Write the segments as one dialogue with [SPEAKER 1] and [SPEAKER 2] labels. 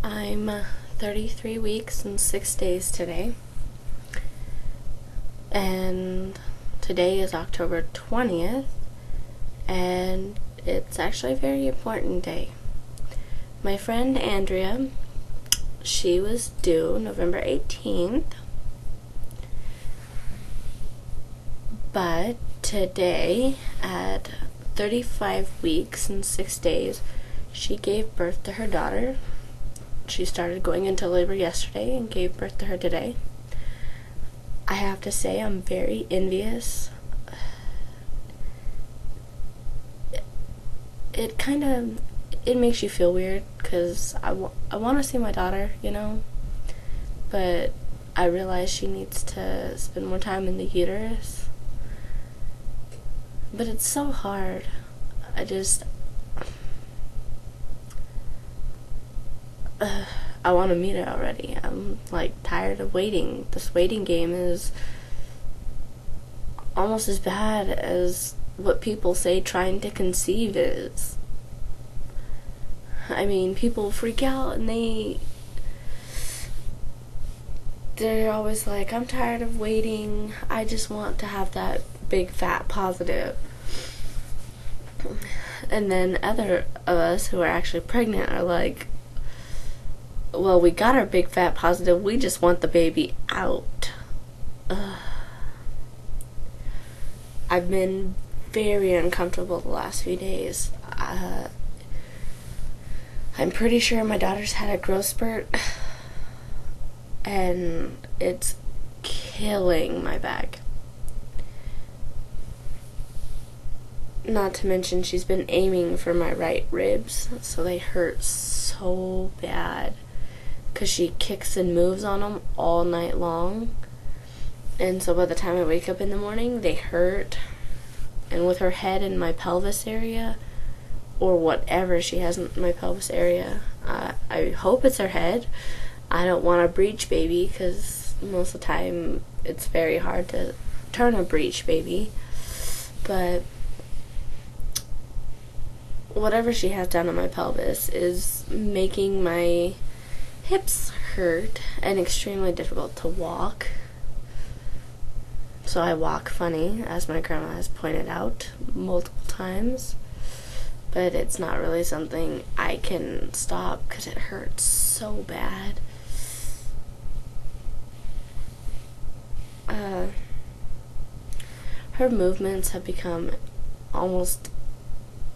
[SPEAKER 1] I'm 33 weeks and 6 days today, and today is October 20th, and it's actually a very important day. My friend Andrea, she was due November 18th, but today, at 35 weeks and 6 days, she gave birth to her daughter. She started going into labor yesterday and gave birth to her today. I have to say, I'm very envious. It makes you feel weird because I want to see my daughter, but I realize she needs to spend more time in the uterus. But it's so hard. I want to meet her already. I'm tired of waiting. This waiting game is almost as bad as what people say trying to conceive is. I mean, people freak out and they're always like, I'm tired of waiting. I just want to have that big fat positive. And then other of us who are actually pregnant are like, well, we got our big fat positive, we just want the baby out. I've been very uncomfortable the last few days. I'm pretty sure my daughter's had a growth spurt, and it's killing my back. Not to mention she's been aiming for my right ribs, so they hurt so bad. Because she kicks and moves on them all night long. And so by the time I wake up in the morning, they hurt. And with her head in my pelvis area, or whatever she has in my pelvis area, I hope it's her head. I don't want a breech baby, because most of the time it's very hard to turn a breech baby. But whatever she has down in my pelvis is making my hips hurt and extremely difficult to walk. So I walk funny, as my grandma has pointed out multiple times. But it's not really something I can stop because it hurts so bad. Her movements have become almost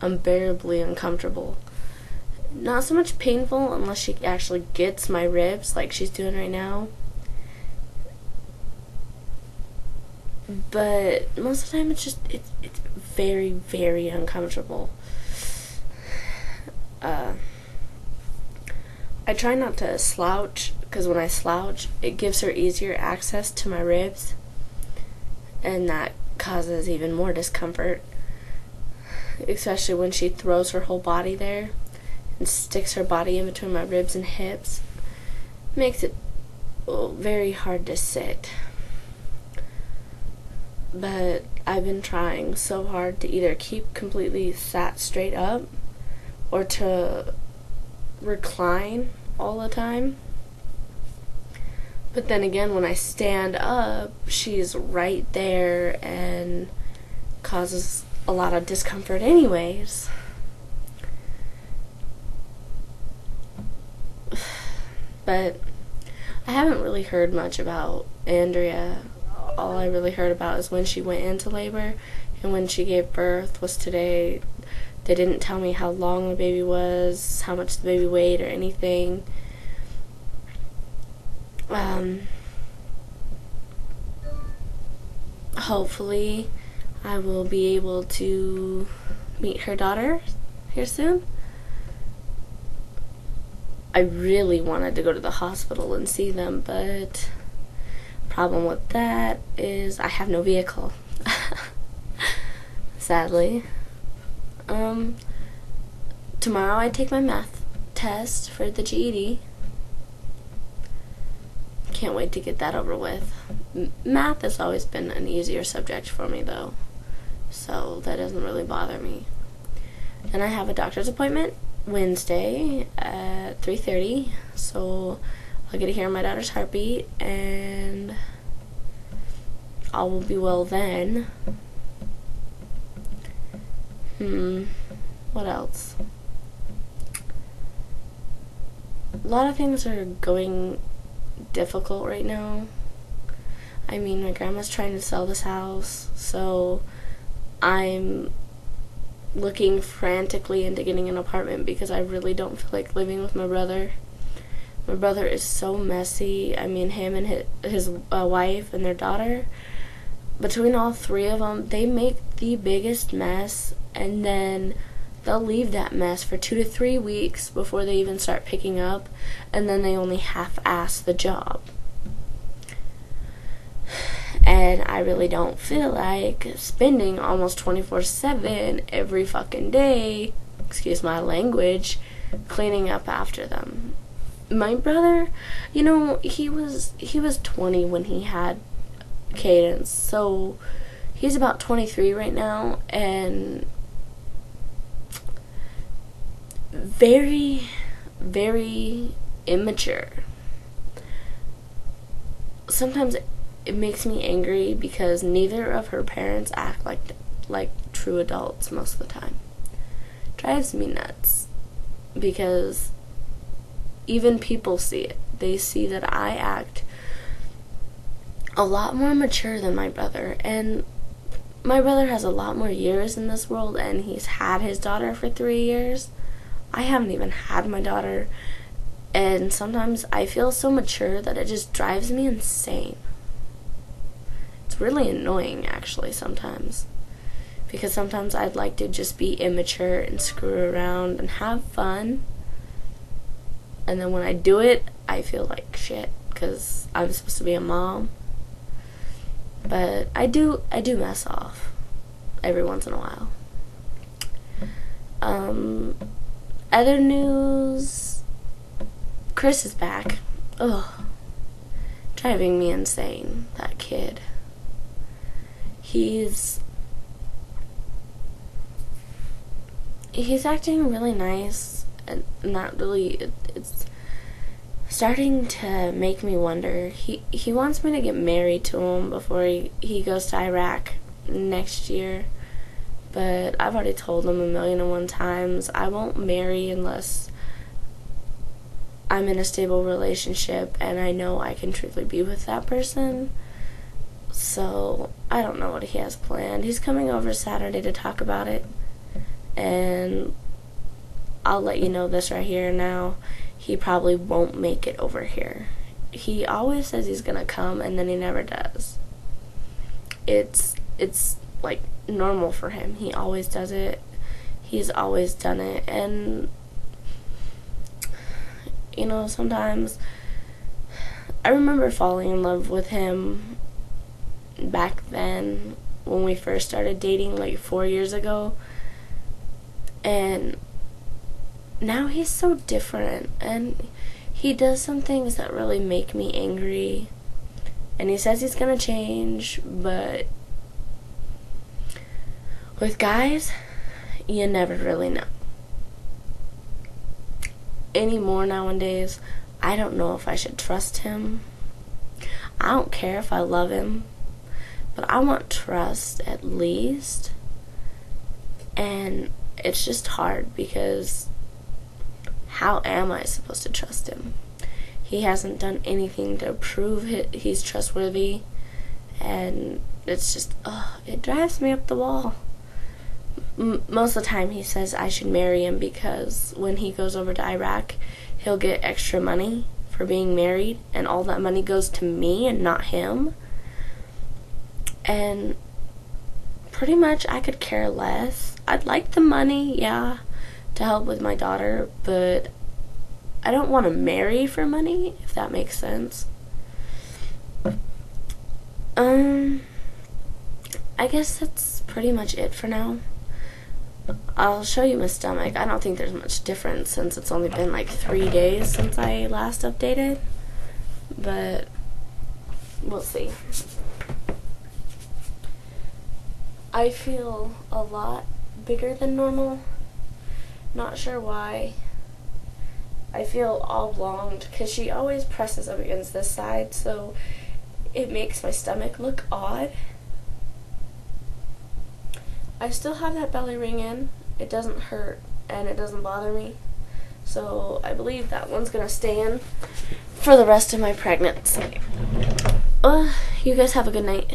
[SPEAKER 1] unbearably uncomfortable. Not so much painful unless she actually gets my ribs like she's doing right now. But most of the time it's very, very uncomfortable. I try not to slouch, because when I slouch, it gives her easier access to my ribs, and that causes even more discomfort, especially when she throws her whole body there and sticks her body in between my ribs and hips. Makes it very hard to sit. But I've been trying so hard to either keep completely sat straight up or to recline all the time. But then again, when I stand up, she's right there and causes a lot of discomfort anyways. But I haven't really heard much about Andrea. All I really heard about is when she went into labor, and when she gave birth was today. They didn't tell me how long the baby was, how much the baby weighed, or anything. Hopefully I will be able to meet her daughter here soon. I really wanted to go to the hospital and see them, but problem with that is I have no vehicle. Sadly. Tomorrow I take my math test for the GED. Can't wait to get that over with. Math has always been an easier subject for me, though, so that doesn't really bother me. And I have a doctor's appointment Wednesday at 3:30, so I'll get to hear my daughter's heartbeat, and all will be well then. What else? A lot of things are going difficult right now. I mean, my grandma's trying to sell this house, so I'm looking frantically into getting an apartment because I really don't feel like living with my brother. My brother is so messy. I mean, him and his wife and their daughter, between all three of them, they make the biggest mess, and then they'll leave that mess for 2 to 3 weeks before they even start picking up, and then they only half-ass the job. And I really don't feel like spending almost 24/7 every fucking day, excuse my language, cleaning up after them. My brother, he was 20 when he had Cadence, so he's about 23 right now, and very, very immature. Sometimes it makes me angry because neither of her parents act like true adults most of the time. Drives me nuts because even people see it. They see that I act a lot more mature than my brother, and my brother has a lot more years in this world, and he's had his daughter for 3 years. I haven't even had my daughter, and sometimes I feel so mature that it just drives me insane. It's really annoying, actually, sometimes, because sometimes I'd like to just be immature and screw around and have fun, and then when I do it, I feel like shit because I'm supposed to be a mom. But I do mess off every once in a while. Other news, Chris is back. Ugh, driving me insane, that kid. He's acting really nice, and not really, it's starting to make me wonder. He wants me to get married to him before he goes to Iraq next year, but I've already told him 1,000,001 times I won't marry unless I'm in a stable relationship and I know I can truly be with that person. So I don't know what he has planned. He's coming over Saturday to talk about it, and I'll let you know this right here now. He probably won't make it over here. He always says he's gonna come, and then he never does. It's like normal for him. He always does it. He's always done it, and sometimes I remember falling in love with him back then when we first started dating, like 4 years ago, and now he's so different, and he does some things that really make me angry, and he says he's gonna change, but with guys, you never really know. Anymore nowadays, I don't know if I should trust him. I don't care if I love him, but I want trust at least, and it's just hard because how am I supposed to trust him? He hasn't done anything to prove he's trustworthy, and it's just, it drives me up the wall. Most of the time he says I should marry him because when he goes over to Iraq, he'll get extra money for being married, and all that money goes to me and not him. And pretty much I could care less. I'd like the money, yeah, to help with my daughter, but I don't want to marry for money, if that makes sense. I guess that's pretty much it for now. I'll show you my stomach. I don't think there's much difference since it's only been like 3 days since I last updated, but we'll see. I feel a lot bigger than normal, Not sure why. I feel oblonged because she always presses up against this side, so it makes my stomach look odd. I still have that belly ring in. It doesn't hurt and it doesn't bother me. So I believe that one's gonna stay in for the rest of my pregnancy. You guys have a good night.